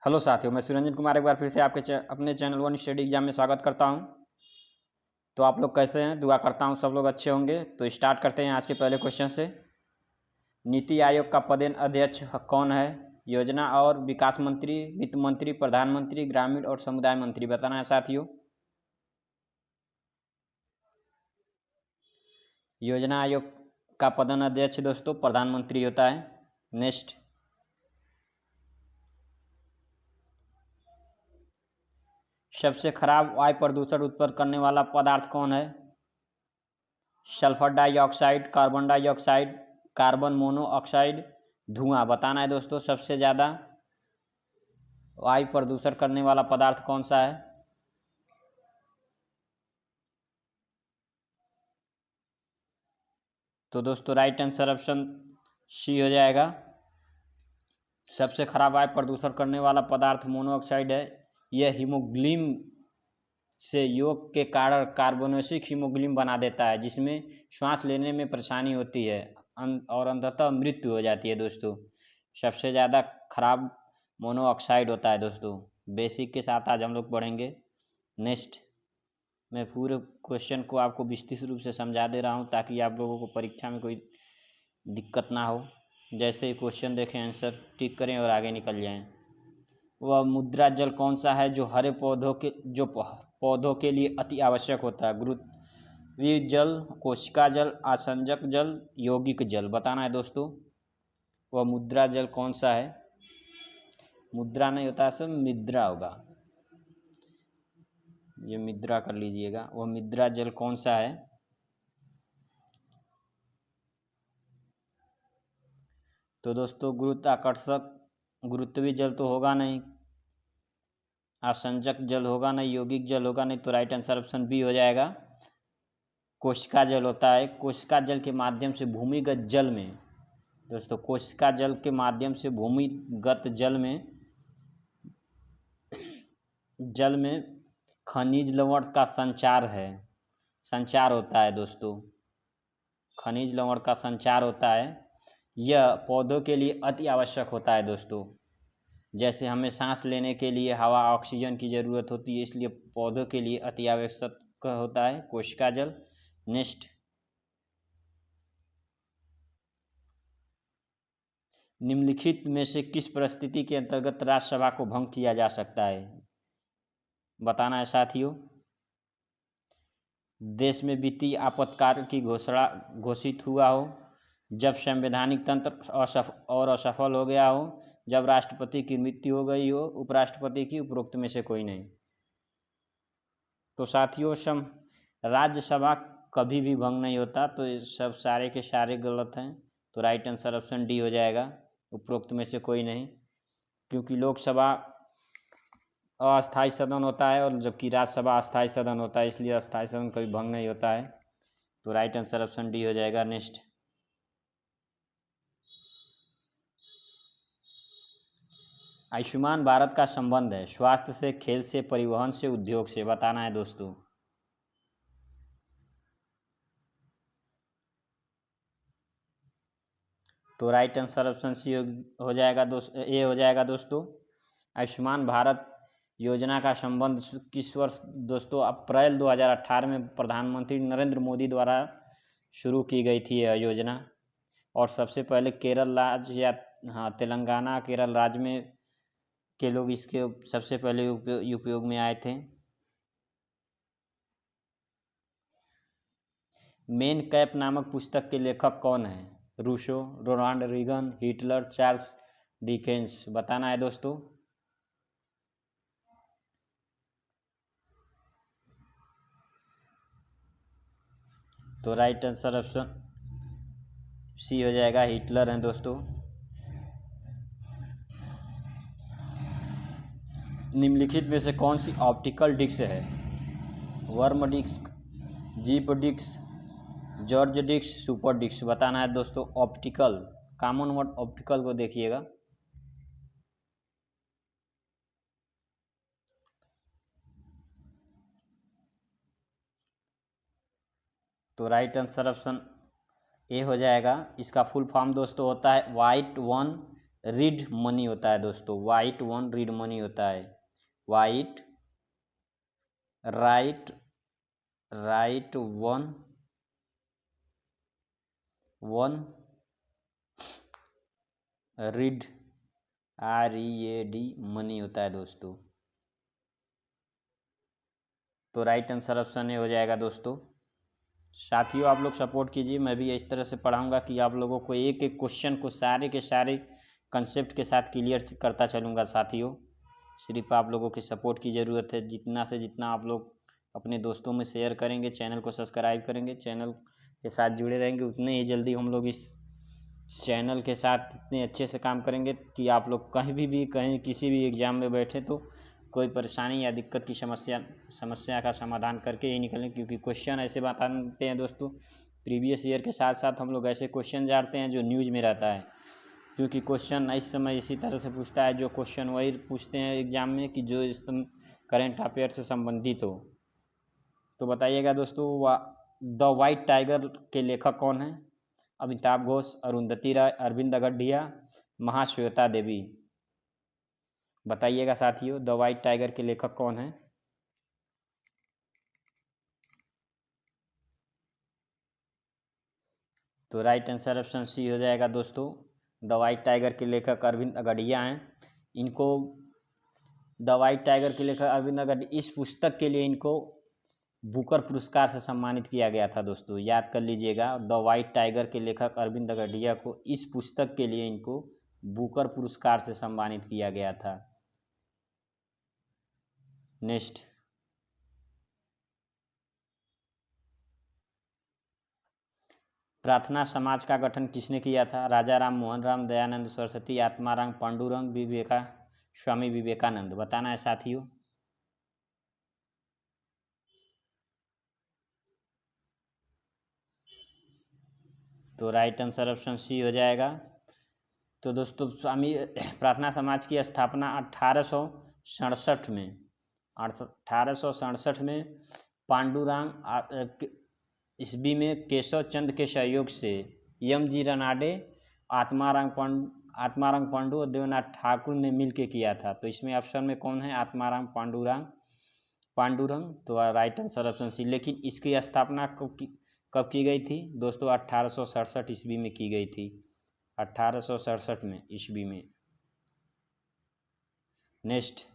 Hello साथियों, मैं सुरंजन कुमार एक बार फिर से आपके अपने चैनल वन स्टडी एग्जाम में स्वागत करता हूं। तो आप लोग कैसे हैं? दुआ करता हूं सब लोग अच्छे होंगे। तो स्टार्ट करते हैं आज के पहले क्वेश्चन से। नीति आयोग का पदेन अध्यक्ष कौन है? योजना और विकास मंत्री, वित्त मंत्री, प्रधानमंत्री, ग्रामीण और समुदाय मंत्री। बताना है साथियों। योजना आयोग का पदेन अध्यक्ष दोस्तों प्रधानमंत्री होता है। नेक्स्ट, सबसे खराब वायु प्रदूषण उत्पन्न करने वाला पदार्थ कौन है? Sulphur dioxide, carbon dioxide, carbon monoxide, धुआं। बताना है दोस्तों सबसे ज़्यादा वायु प्रदूषण करने वाला पदार्थ कौन सा है? तो दोस्तों राइट आंसर ऑप्शन सी हो जाएगा। सबसे खराब वायु प्रदूषण करने वाला पदार्थ मोनोऑक्साइड है। यह हीमोग्लोबिन से योग के कारण कार्बोनेसिक हीमोग्लोबिन बना देता है, जिसमें श्वास लेने में परेशानी होती है और अंततः मृत्यु हो जाती है दोस्तों। सबसे ज़्यादा खराब मोनोऑक्साइड होता है दोस्तों। बेसिक के साथ आज हम लोग पढ़ेंगे। नेक्स्ट, मैं पूरे क्वेश्चन को आपको विस्तृत रूप से समझा दे रहा हूँ ताकि आप लोगों को परीक्षा में कोई दिक्कत ना हो। जैसे ही क्वेश्चन देखें आंसर टिक करें और आगे निकल जाएं। वह मुद्रा जल कौन सा है जो हरे पौधों के लिए अति आवश्यक होता है? गुरुत्वीय जल, कोशिका जल, आसंजक जल, यौगिक जल। बताना है दोस्तों वह मुद्रा जल कौन सा है। मुद्रा नहीं होता, सब मिद्रा होगा, ये मिद्रा कर लीजिएगा। वह मिद्रा जल कौन सा है? तो दोस्तों गुरुत्वीय जल तो होगा नहीं, आसंजक जल होगा नहीं, यौगिक जल होगा नहीं। तो राइट आंसर ऑप्शन बी हो जाएगा। कोशिका जल होता है। कोशिका जल के माध्यम से भूमिगत जल में दोस्तों, कोशिका जल के माध्यम से भूमिगत जल में खनिज लवण का संचार होता है दोस्तों। खनिज लवण का संचार होता है। यह पौधों के लिए अति आवश्यक होता है दोस्तों। जैसे हमें सांस लेने के लिए हवा, ऑक्सीजन की ज़रूरत होती है, इसलिए पौधों के लिए अति आवश्यक होता है कोशिका जल। नेक्स्ट, निम्नलिखित में से किस परिस्थिति के अंतर्गत राज्यसभा को भंग किया जा सकता है? बताना है साथियों। देश में वित्तीय आपातकाल की घोषणा घोषित हुआ हो, जब संवैधानिक तंत्र असफल हो गया हो, जब राष्ट्रपति की मृत्यु हो गई हो, उपराष्ट्रपति की, उपरोक्त में से कोई नहीं। तो साथियों राज्यसभा कभी भी भंग नहीं होता। तो ये सब सारे के सारे गलत हैं। तो राइट आंसर ऑप्शन डी हो जाएगा, उपरोक्त में से कोई नहीं। क्योंकि लोकसभा अस्थायी सदन होता है और जबकि राज्यसभा अस्थायी सदन होता है, इसलिए अस्थायी सदन कभी भंग नहीं होता है। तो राइट आंसर ऑप्शन डी हो जाएगा। नेक्स्ट, आयुष्मान भारत का संबंध है स्वास्थ्य से, खेल से, परिवहन से, उद्योग से। बताना है दोस्तों। तो राइट आंसर ऑप्शन सी हो जाएगा ए हो जाएगा दोस्तों। आयुष्मान भारत योजना का संबंध किस वर्ष दोस्तों? अप्रैल 2018 में प्रधानमंत्री नरेंद्र मोदी द्वारा शुरू की गई थी यह योजना। और सबसे पहले केरल राज्य या तेलंगाना केरल राज्य में के लोग इसके सबसे पहले उपयोग में आए थे। मेन कैप नामक पुस्तक के लेखक कौन है? Rousseau, Ronald Reagan, Hitler, Charles Dickens. बताना है दोस्तों। तो राइट आंसर ऑप्शन सी हो जाएगा, हिटलर हैं दोस्तों। निम्नलिखित में से कौन सी ऑप्टिकल डिस्क है? Worm disc, jeep disc, George disc, super disc. बताना है दोस्तों। ऑप्टिकल, कॉमन वर्ड ऑप्टिकल को देखिएगा। तो राइट आंसर ऑप्शन ए हो जाएगा। इसका फुल फॉर्म दोस्तों होता है वाइट वन रीड मनी होता है दोस्तों, वाइट वन रीड मनी होता है, white right one read READ money होता है दोस्तों। तो राइट आंसर ऑप्शन ए हो जाएगा दोस्तों। साथियों आप लोग सपोर्ट कीजिए, मैं भी इस तरह से पढ़ाऊंगा कि आप लोगों को एक एक क्वेश्चन को सारे के सारे कंसेप्ट के साथ क्लियर करता चलूँगा साथियों। सिर्फ आप लोगों की सपोर्ट की ज़रूरत है। जितना से जितना आप लोग अपने दोस्तों में शेयर करेंगे, चैनल को सब्सक्राइब करेंगे, चैनल के साथ जुड़े रहेंगे, उतने ही जल्दी हम लोग इस चैनल के साथ इतने अच्छे से काम करेंगे कि आप लोग कहीं भी कहीं किसी भी एग्ज़ाम में बैठे तो कोई परेशानी या दिक्कत की समस्या का समाधान करके ही निकलें। क्योंकि क्वेश्चन ऐसे बताते हैं दोस्तों, प्रीवियस ईयर के साथ साथ हम लोग ऐसे क्वेश्चन जानते हैं जो न्यूज़ में रहता है। क्योंकि क्वेश्चन इस समय इसी तरह से पूछता है, जो क्वेश्चन वही पूछते हैं एग्ज़ाम में कि जो इस करेंट अफेयर से संबंधित हो। तो बताइएगा दोस्तों, द वाइट टाइगर के लेखक कौन है? अमिताभ घोष, अरुंधति राय, अरविंद अगडिया, महाश्वेता देवी। बताइएगा साथियों, द वाइट टाइगर के लेखक कौन है? तो राइट आंसर ऑप्शन सी हो जाएगा दोस्तों। द वाइट टाइगर के लेखक अरविंद अगडिया हैं। इनको द वाइट टाइगर के लेखक अरविंद अगडिया, इस पुस्तक के लिए इनको बुकर पुरस्कार से सम्मानित किया गया था दोस्तों। याद कर लीजिएगा, द वाइट टाइगर के लेखक अरविंद अगडिया को इस पुस्तक के लिए इनको बुकर पुरस्कार से सम्मानित किया गया था। नेक्स्ट, प्रार्थना समाज का गठन किसने किया था? राजा राम मोहन राय, दयानंद सरस्वती, आत्माराम पांडुरंग, स्वामी विवेकानंद। बताना है साथियों। तो राइट आंसर ऑप्शन सी हो जाएगा। तो दोस्तों प्रार्थना समाज की स्थापना 1867 में पांडुरंग ईस्वी में केशव चंद के सहयोग से M.G. रनाडे, आत्माराम पांडु और देवनाथ ठाकुर ने मिलकर किया था। तो इसमें ऑप्शन में कौन है? आत्माराम पांडुरंग। तो राइट आंसर ऑप्शन सी। लेकिन इसकी स्थापना कब की गई थी दोस्तों? 1867 ईस्वी में की गई थी, 1867 में ईस्वी में। नेक्स्ट,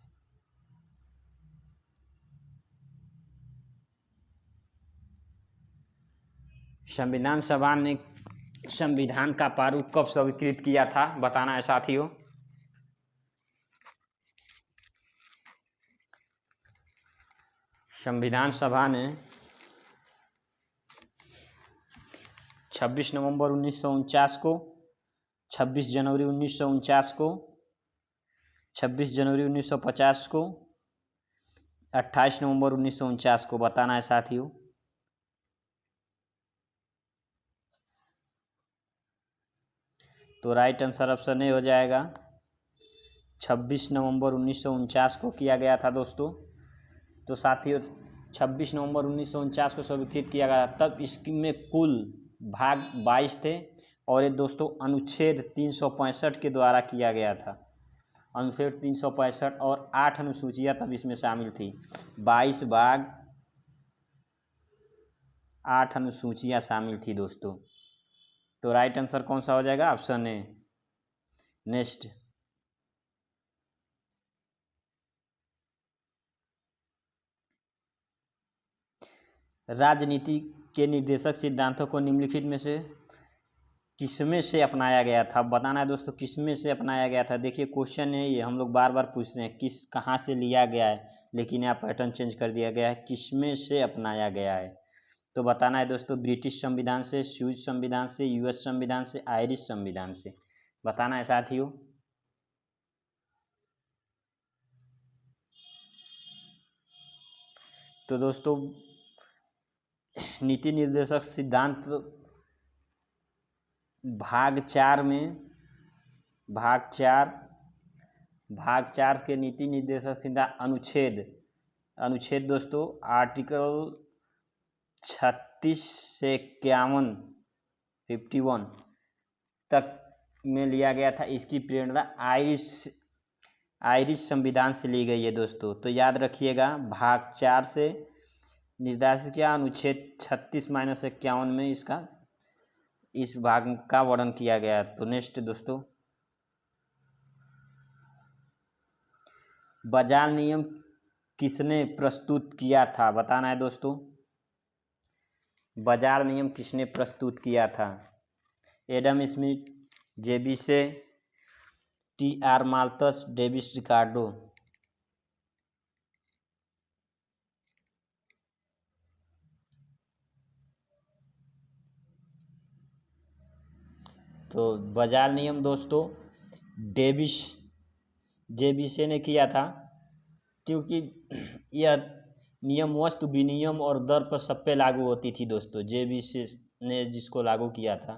संविधान सभा ने संविधान का प्रारूप कब स्वीकृत किया था? बताना है साथियों। संविधान सभा ने 26 नवंबर 1949 को, 26 जनवरी 1949 को, 26 जनवरी 1950 को, 28 नवंबर 1949 को। बताना है साथियों। तो राइट आंसर ऑप्शन ए हो जाएगा। 26 नवंबर 1949 को किया गया था दोस्तों। तो साथियों 26 नवंबर 1949 को स्वीकृत किया गया। तब इसमें कुल भाग 22 थे और ये दोस्तों अनुच्छेद 365 के द्वारा किया गया था। अनुच्छेद 365 और 8 अनुसूचियाँ तब इसमें शामिल थी। 22 भाग, 8 अनुसूचियाँ शामिल थी दोस्तों। तो राइट आंसर कौन सा हो जाएगा? Option A. नेक्स्ट, राजनीति के निर्देशक सिद्धांतों को निम्नलिखित में से किसमें से अपनाया गया था? बताना है दोस्तों, किसमें से अपनाया गया था। देखिए क्वेश्चन है ये, हम लोग बार बार पूछते हैं किस कहाँ से लिया गया है, लेकिन यहाँ पैटर्न चेंज कर दिया गया है, किसमें से अपनाया गया है। तो बताना है दोस्तों, ब्रिटिश संविधान से, स्विस संविधान से, US संविधान से, आयरिश संविधान से। बताना है साथियों। तो दोस्तों नीति निर्देशक सिद्धांत भाग 4 के नीति निर्देशक सिद्धांत अनुच्छेद दोस्तों आर्टिकल 36 से 51 तक में लिया गया था। इसकी प्रेरणा आयरिश संविधान से ली गई है दोस्तों। तो याद रखिएगा, भाग 4 से निर्देशित किया अनुच्छेद 36-51 में इसका इस भाग का वर्णन किया गया। तो नेक्स्ट दोस्तों, बाजार नियम किसने प्रस्तुत किया था, बताना है दोस्तों। बाजार नियम किसने प्रस्तुत किया था? Adam Smith, J B Say, T R. Malthus, Davis Ricardo. तो बाजार नियम दोस्तों जेबीसे ने किया था, क्योंकि यह नियम वस्तु विनिमय और दर पर सब पे लागू होती थी दोस्तों। जेबीसे ने जिसको लागू किया था।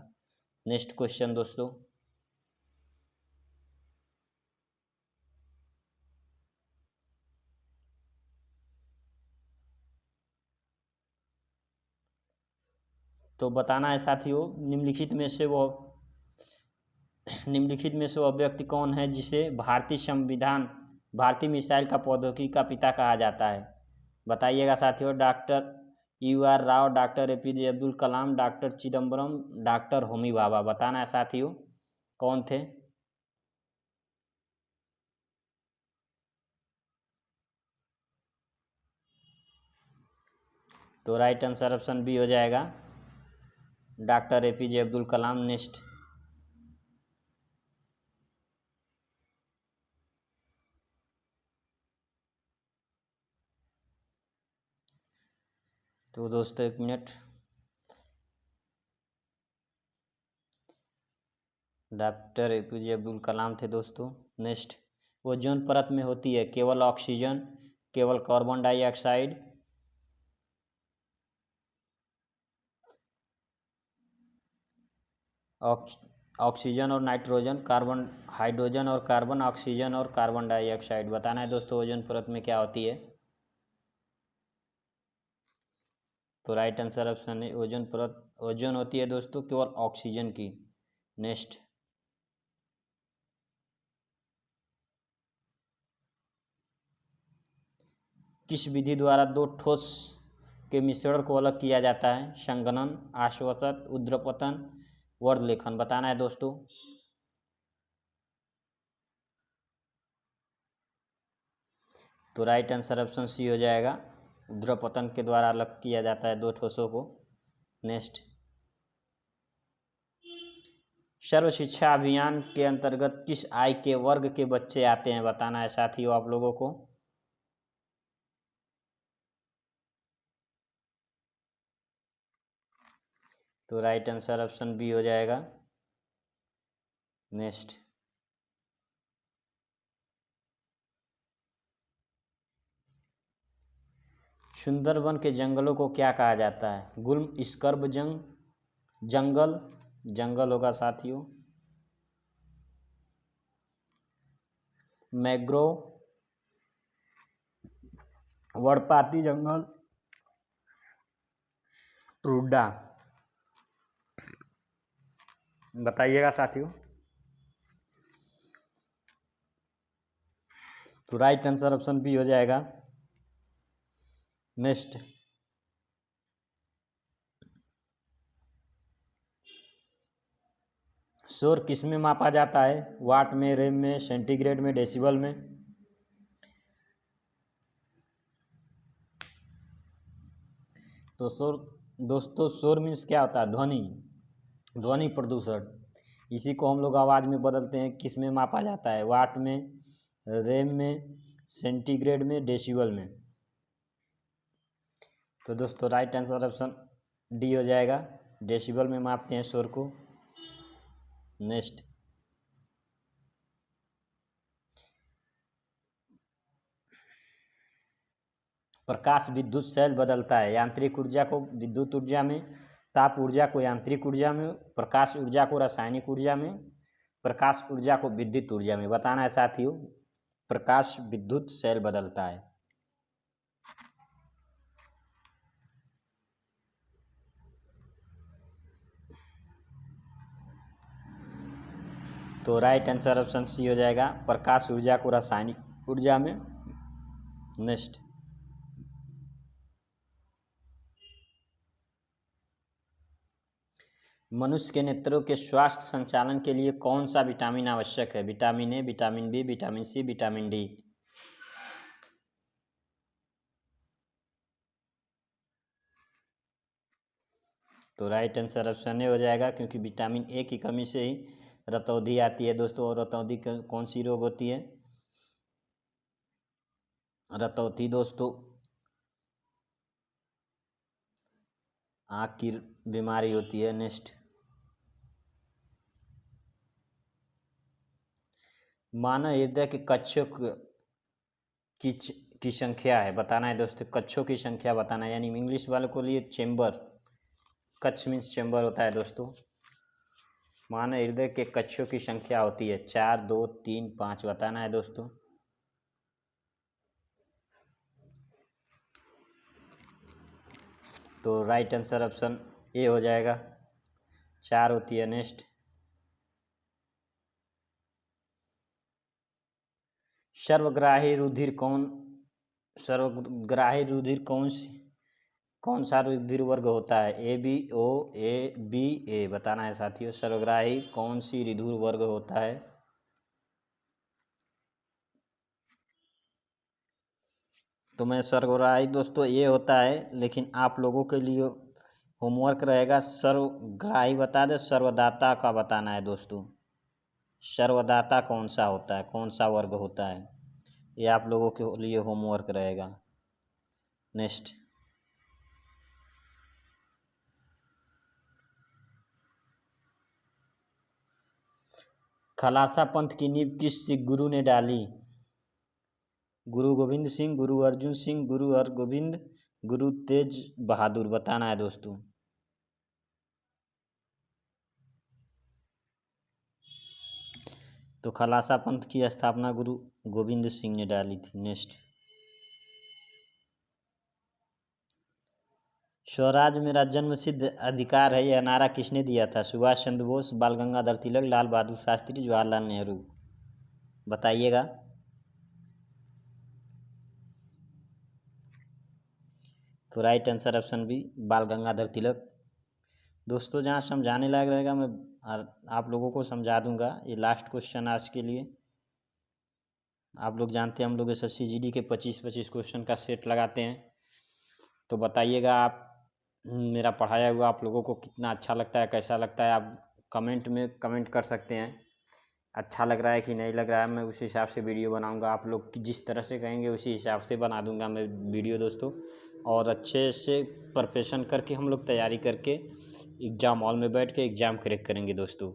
नेक्स्ट क्वेश्चन दोस्तों, तो बताना है साथियों, निम्नलिखित में से वह व्यक्ति कौन है जिसे भारतीय मिसाइल का प्रौद्योगिकी का पिता कहा जाता है? बताइएगा साथियों। Doctor U.R. Rao, doctor APJ Abdul Kalam, doctor Chidambaram, doctor Homi Bhabha. बताना है साथियों कौन थे? तो राइट आंसर ऑप्शन बी हो जाएगा, डॉक्टर APJ अब्दुल कलाम। नेक्स्ट, तो दोस्तों 1 मिनट, डॉक्टर APJ अब्दुल कलाम थे दोस्तों। नेक्स्ट, ओजोन परत में होती है केवल ऑक्सीजन, केवल कार्बन डाइऑक्साइड, ऑक्सीजन और नाइट्रोजन, कार्बन हाइड्रोजन और कार्बन, ऑक्सीजन और कार्बन डाइऑक्साइड। बताना है दोस्तों ओजोन परत में क्या होती है? तो राइट आंसर ऑप्शन है ओजोन होती है दोस्तों केवल ऑक्सीजन की। नेक्स्ट, किस विधि द्वारा दो ठोस के मिश्रण को अलग किया जाता है? संघनन, आश्वासन, ऊर्ध्वपतन, वर्ध लेखन। बताना है दोस्तों। तो राइट आंसर ऑप्शन सी हो जाएगा, ऊर्ध्वपतन के द्वारा अलग किया जाता है दो ठोसों को। नेक्स्ट, सर्व शिक्षा अभियान के अंतर्गत किस आय के वर्ग के बच्चे आते हैं? बताना है साथियों आप लोगों को। तो राइट आंसर ऑप्शन बी हो जाएगा। नेक्स्ट, सुंदरबन के जंगलों को क्या कहा जाता है? गुल्म, स्कर्ब जंगल होगा साथियों, मैंग्रोव, वर्णपाती जंगल, टुड्डा। बताइएगा साथियों। तो राइट आंसर ऑप्शन बी हो जाएगा। नेक्स्ट, शोर किस में मापा जाता है? वाट में, रेम में, सेंटीग्रेड में, डेसिबल में। तो शोर दोस्तों, शोर मीन्स क्या होता है? ध्वनि प्रदूषण। इसी को हम लोग आवाज़ में बदलते हैं। किस में मापा जाता है? वाट में, रेम में, सेंटीग्रेड में, डेसिबल में। तो दोस्तों राइट आंसर ऑप्शन डी हो जाएगा, डेसिबल में मापते हैं शोर को। नेक्स्ट, प्रकाश विद्युत सेल बदलता है यांत्रिक ऊर्जा को विद्युत ऊर्जा में, ताप ऊर्जा को यांत्रिक ऊर्जा में, प्रकाश ऊर्जा को रासायनिक ऊर्जा में, प्रकाश ऊर्जा को विद्युत ऊर्जा में। बताना है साथियों, प्रकाश विद्युत सेल बदलता है। तो राइट आंसर ऑप्शन सी हो जाएगा, प्रकाश ऊर्जा को रासायनिक ऊर्जा में। नेक्स्ट, मनुष्य के नेत्रों के स्वास्थ्य संचालन के लिए कौन सा विटामिन आवश्यक है? Vitamin A, vitamin B, vitamin C, vitamin D. तो राइट आंसर ऑप्शन ए हो जाएगा, क्योंकि विटामिन ए की कमी से ही रतौंधी आती है दोस्तों। और रतौंधी कौन सी रोग होती है? रतौंधी दोस्तों आँख की बीमारी होती है। नेक्स्ट, मानव हृदय के कक्षों की संख्या है, बताना है दोस्तों। कक्षों की संख्या बताना है, यानी इंग्लिश वालों को लिए चेम्बर, कक्ष मीन्स चेम्बर होता है दोस्तों। मानव हृदय के कक्षों की संख्या होती है 4, 2, 3, 5, बताना है दोस्तों। तो राइट आंसर ऑप्शन ए हो जाएगा, 4 होती है। नेक्स्ट, सर्वग्राही रुधिर कौन सा रुधिर वर्ग होता है? ए, बी, ओ, ए, बी, ए, बताना है साथियों। सर्वग्राही कौन सी रुधिर वर्ग होता है? तो मैं सर्वग्राही दोस्तों ये होता है, लेकिन आप लोगों के लिए होमवर्क रहेगा, सर्वग्राही बता दे, सर्वदाता का बताना है दोस्तों। सर्वदाता कौन सा होता है, कौन सा वर्ग होता है, ये आप लोगों के लिए होमवर्क रहेगा। नेक्स्ट, खालसा पंथ की नींव किस सिख गुरु ने डाली? गुरु गोविंद सिंह, गुरु अर्जुन सिंह, गुरु हरगोविंद, गुरु तेज बहादुर, बताना है दोस्तों। तो खालसा पंथ की स्थापना गुरु गोविंद सिंह ने डाली थी। नेक्स्ट, स्वराज मेरा जन्मसिद्ध अधिकार है, यह नारा किसने दिया था? सुभाष चंद्र बोस, बाल गंगाधर तिलक, लाल बहादुर शास्त्री, जवाहरलाल नेहरू, बताइएगा। तो राइट आंसर ऑप्शन बी, बाल गंगाधर तिलक। दोस्तों जहाँ समझाने लायक रहेगा मैं आप लोगों को समझा दूंगा। ये लास्ट क्वेश्चन आज के लिए। आप लोग जानते हैं हम लोग SSC-GD के 25-25 क्वेश्चन का सेट लगाते हैं। तो बताइएगा आप मेरा पढ़ाया हुआ आप लोगों को कितना अच्छा लगता है, कैसा लगता है। आप कमेंट में कमेंट कर सकते हैं, अच्छा लग रहा है कि नहीं लग रहा है। मैं उस हिसाब से वीडियो बनाऊंगा, आप लोग जिस तरह से कहेंगे उसी हिसाब से बना दूंगा मैं वीडियो दोस्तों। और अच्छे से प्रिपरेशन करके हम लोग तैयारी करके एग्ज़ाम हॉल में बैठ के एग्ज़ाम क्रैक करेंगे दोस्तों,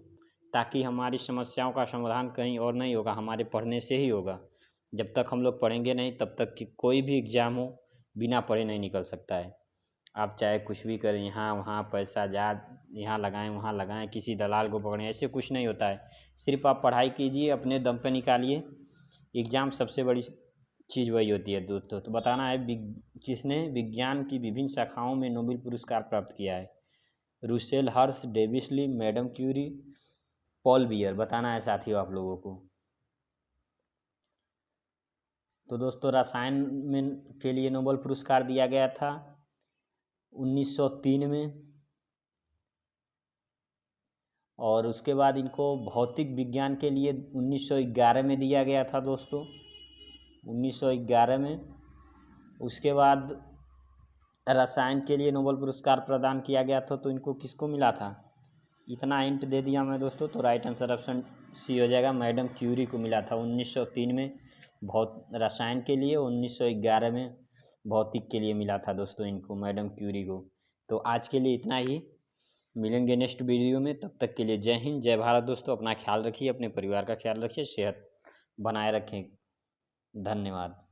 ताकि हमारी समस्याओं का समाधान कहीं और नहीं होगा, हमारे पढ़ने से ही होगा। जब तक हम लोग पढ़ेंगे नहीं तब तक कि कोई भी एग्ज़ाम हो बिना पढ़े नहीं निकल सकता है। आप चाहे कुछ भी करें, यहाँ वहाँ पैसा यहाँ लगाएं वहाँ लगाएं, किसी दलाल को पकड़ें, ऐसे कुछ नहीं होता है। सिर्फ आप पढ़ाई कीजिए, अपने दम पे निकालिए एग्ज़ाम। सबसे बड़ी चीज़ वही होती है दोस्तों। तो बताना है किसने विज्ञान की विभिन्न शाखाओं में नोबेल पुरस्कार प्राप्त किया है? रुसेल, हर्ष, डेविस ली, मैडम क्यूरी, पॉल बियर, बताना है साथियों आप लोगों को। तो दोस्तों रसायन में के लिए नोबेल पुरस्कार दिया गया था 1903 में, और उसके बाद इनको भौतिक विज्ञान के लिए 1911 में दिया गया था दोस्तों, 1911 में। उसके बाद रसायन के लिए नोबेल पुरस्कार प्रदान किया गया था, तो इनको किसको मिला था? इतना हिंट दे दिया मैं दोस्तों। तो राइट आंसर ऑप्शन सी हो जाएगा, मैडम क्यूरी को मिला था 1903 में रसायन के लिए, 1911 में भौतिक के लिए मिला था दोस्तों इनको, मैडम क्यूरी को। तो आज के लिए इतना ही, मिलेंगे नेक्स्ट वीडियो में। तब तक के लिए जय हिंद, जय भारत दोस्तों। अपना ख्याल रखिए, अपने परिवार का ख्याल रखिए, सेहत बनाए रखें। धन्यवाद।